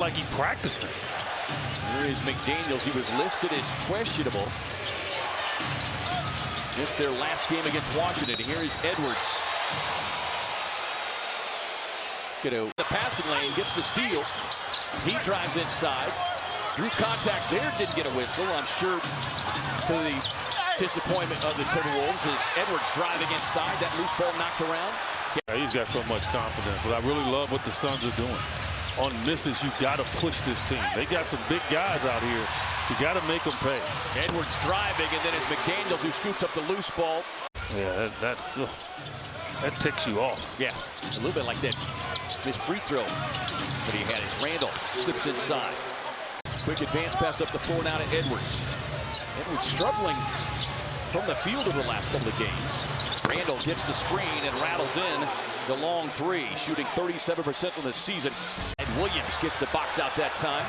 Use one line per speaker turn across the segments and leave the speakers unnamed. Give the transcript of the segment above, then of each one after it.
Like he's practicing.
Here is McDaniels. He was listed as questionable. Missed their last game against Washington. Here is Edwards. The passing lane, gets the steal. He drives inside. Drew contact there, didn't get a whistle. I'm sure to the disappointment of the Timberwolves as Edwards driving inside. That loose ball knocked around.
Yeah, he's got so much confidence, but I really love what the Suns are doing. On misses, you got to push this team. They got some big guys out here. You got to make them pay.
Edwards driving, and then it's McDaniels who scoops up the loose ball.
Yeah, that ticks you off.
Yeah, a little bit like that. His free throw that he had it. Randall slips inside. Quick advance pass up the floor now to Edwards. Edwards struggling from the field over the last couple of games. Randall gets the screen and rattles in the long three, shooting 37% on the season. And Williams gets the box out that time.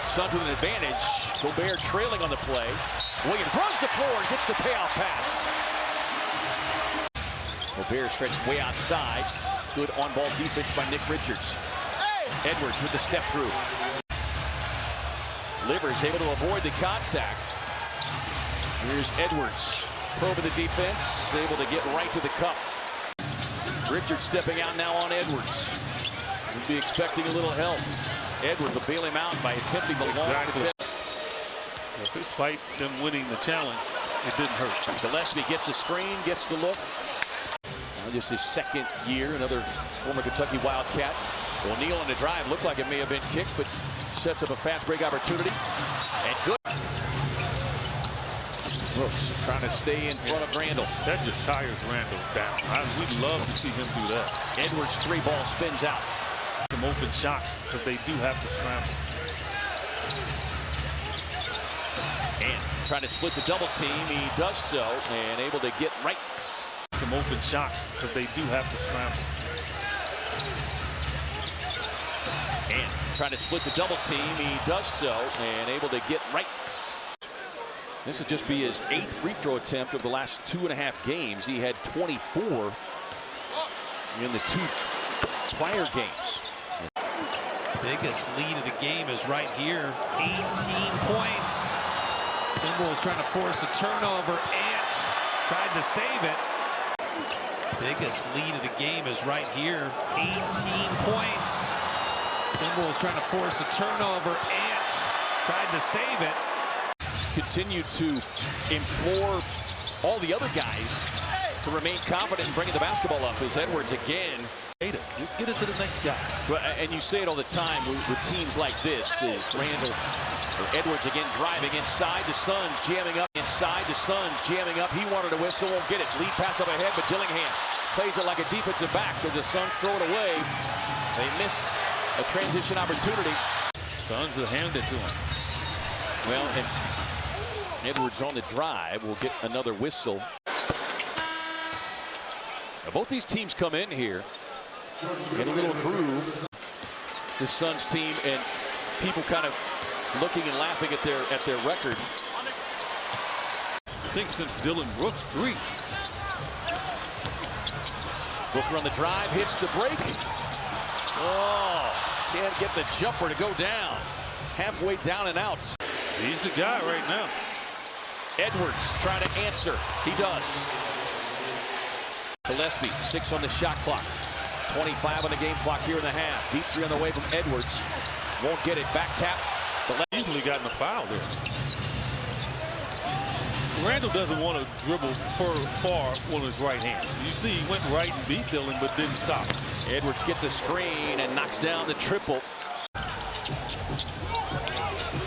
Suns with an advantage. Gobert trailing on the play. Williams runs the floor and gets the payoff pass. Gobert stretched way outside. Good on-ball defense by Nick Richards. Edwards with the step through. Livers able to avoid the contact. Here's Edwards. Probing the defense, able to get right to the cup. Richards stepping out now on Edwards. We'd be expecting a little help. Edwards will bail him out by attempting the long defense.
Despite them winning the challenge, it didn't hurt.
Gillespie gets a screen, gets the look. Now just his second year, another former Kentucky Wildcat. O'Neal on the drive, looked like it may have been kicked, but sets up a fast break opportunity. And good. Brooks trying to stay in front of Randall.
That just tires Randall down. We'd love to see him do that.
Edwards' three ball spins out.
Some open shots, because they do have to scramble.
And trying to split the double team. He does so and able to get right.
Some open shots, because they do have to scramble.
And trying to split the double team. He does so and able to get right. This would just be his 8th free throw attempt of the last 2.5 games. He had 24 in the 2 prior games.
Biggest lead of the game is right here. 18 points. Timberwolves trying to force a turnover. Ant tried to save it. Biggest lead of the game is right here. 18 points. Timberwolves trying to force a turnover. Ant tried to save it.
Continue to implore all the other guys to remain confident in bringing the basketball up as Edwards again.
Just get it to the next guy.
And you say it all the time with teams like this is Randall or Edwards again driving inside. The Suns jamming up inside. The Suns jamming up. He wanted a whistle, won't get it. Lead pass up ahead, but Dillingham plays it like a defensive back because the Suns throw it away. They miss a transition opportunity.
Suns will hand it to him.
Well, and Edwards on the drive will get another whistle. Now both these teams come in here in a little groove. The Suns team and people kind of looking and laughing at their record.
I think since Dylan Brooks' 3.
Booker on the drive, hits the break. Oh, can't get the jumper to go down. Halfway down and out.
He's the guy right now.
Edwards trying to answer. He does. Gillespie, 6 on the shot clock. 25 on the game clock here in the half. Deep 3 on the way from Edwards. Won't get it. Back tap.
Easily gotten a foul there. Randall doesn't want to dribble far on his right hand. You see he went right and beat Dylan, but didn't stop.
Edwards gets a screen and knocks down the triple.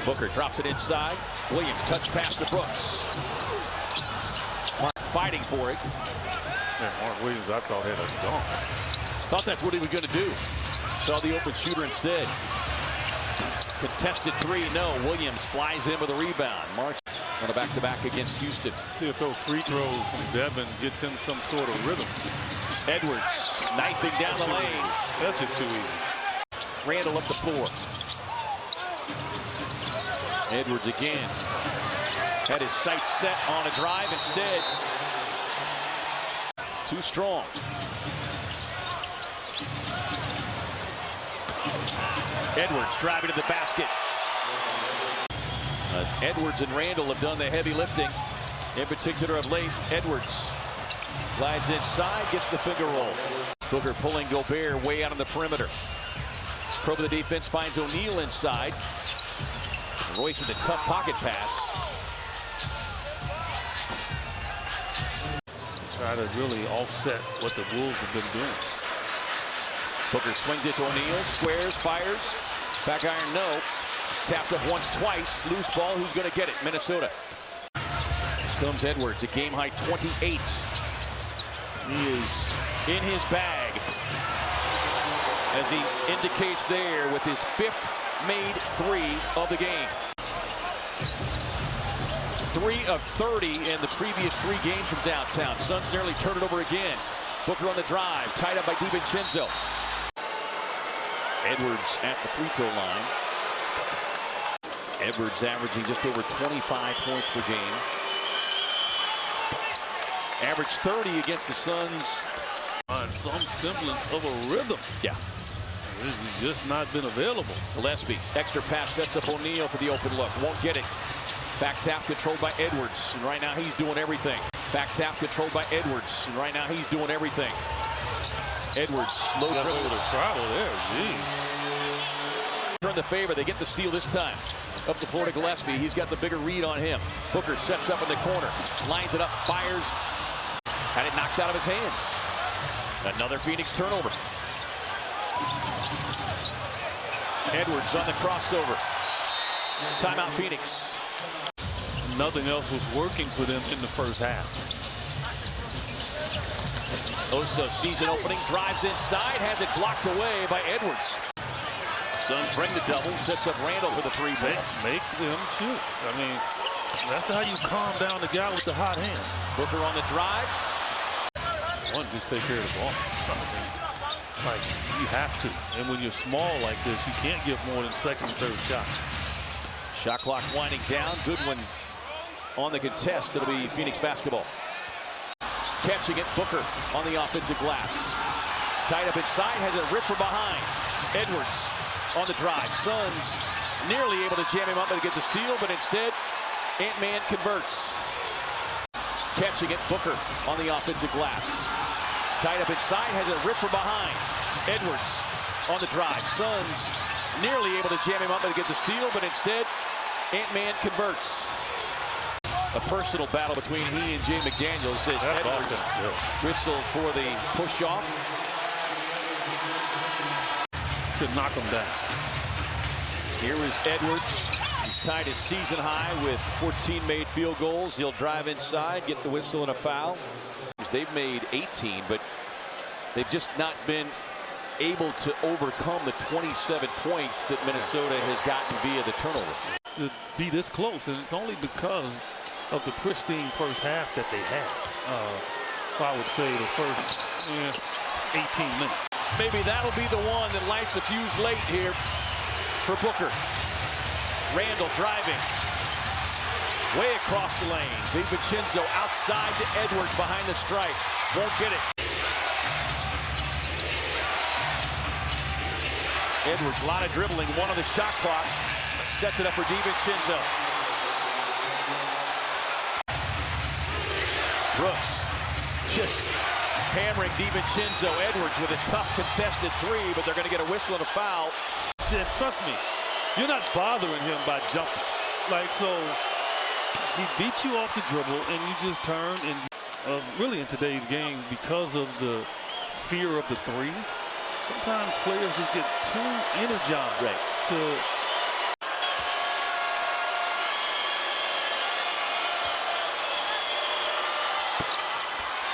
Booker drops it inside. Williams touch pass to Brooks. Mark fighting for it.
Man, Mark Williams, I thought had a dunk.
Thought that's what he was going to do. Saw the open shooter instead. Contested 3, no. Williams flies in with a rebound. Marks on a back-to-back against Houston.
See if those free throws from Devin gets him some sort of rhythm.
Edwards knifing down the lane.
That's just too easy.
Randall up the floor. Edwards again. Had his sights set on a drive instead. Too strong. Edwards driving to the basket. Edwards and Randall have done the heavy lifting, in particular of late. Edwards slides inside, gets the finger roll. Booker pulling Gobert way out on the perimeter. Probe of the defense finds O'Neal inside. Royce with a tough pocket pass.
Try to really offset what the Wolves have been doing.
Booker swings it to O'Neal, squares, fires. Back iron, no. Tapped up once, twice. Loose ball, who's going to get it? Minnesota. Comes Edwards, a game-high 28. He is in his bag, as he indicates there with his 5th made 3 of the game. 3 of 30 in the previous 3 games from downtown. Suns nearly turn it over again. Booker on the drive, tied up by DiVincenzo. Edwards at the free throw line. Edwards averaging just over 25 points per game. Averaged 30 against the Suns.
On some semblance of a rhythm.
Yeah.
This has just not been available.
Gillespie, extra pass, sets up O'Neal for the open look. Won't get it. Back tap controlled by Edwards. And right now he's doing everything. Back tap controlled by Edwards. And right now he's doing everything. Edwards, slow dribble.
To travel there, geez.
Turn the favor, they get the steal this time. Up the floor to Gillespie, he's got the bigger read on him. Booker sets up in the corner, lines it up, fires. Had it knocked out of his hands. Another Phoenix turnover. Edwards on the crossover. Timeout Phoenix.
Nothing else was working for them in the first half.
Oso, season opening, drives inside, has it blocked away by Edwards. Suns bring the double, sets up Randall for the 3.
Make them shoot. I mean, that's how you calm down the guy with the hot hand.
Booker on the drive.
One, just take care of the ball. Like, you have to. And when you're small like this, you can't give more than second and third shot.
Shot clock winding down. Good one on the contest. It'll be Phoenix basketball. Catching it, Booker on the offensive glass. Tied up inside, has it ripped from behind. Edwards on the drive. Suns nearly able to jam him up and get the steal, but instead, Ant-Man converts. Catching it, Booker on the offensive glass. Tied up inside, has it ripped from behind. Edwards on the drive. Suns nearly able to jam him up and get the steal, but instead, Ant-Man converts. A personal battle between he and Jay McDaniels as Edwards whistle for the push-off.
To knock him down.
Here is Edwards. He's tied his season high with 14 made field goals. He'll drive inside, get the whistle and a foul. They've made 18, but they've just not been able to overcome the 27 points that Minnesota has gotten via the turnover.
To be this close, and it's only because of the pristine first half that they had. I would say the first 18 minutes.
Maybe that'll be the one that lights the fuse late here for Booker. Randall driving way across the lane. DiVincenzo outside to Edwards behind the stripe. Won't get it. Edwards, a lot of dribbling, one on the shot clock. Sets it up for DiVincenzo. Brooks just hammering DiVincenzo. Edwards with a tough contested 3, but they're going to get a whistle and a foul.
And trust me, you're not bothering him by jumping. Like, so he beat you off the dribble, and you just turn. And really in today's game, because of the fear of the 3, sometimes players just get too energized to.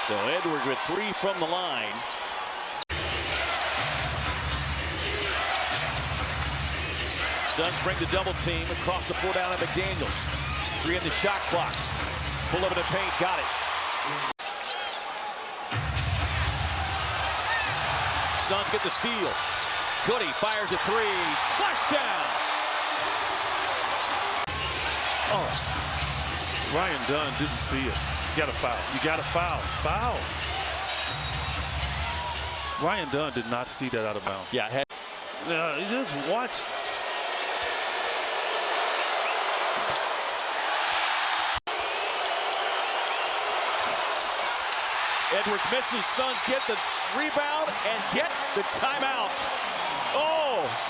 So Edwards with 3 from the line. Suns bring the double team across the floor down at McDaniels. 3 in the shot clock. Pull up in the paint, got it. Suns get the steal. Goody fires a 3. Splash down.
Oh, Ryan Dunn didn't see it. You got to foul. You got to foul. Foul. Ryan Dunn did not see that out of bounds.
Yeah.
Yeah, you just watch.
Edwards misses. Suns get the rebound and get the timeout. Oh!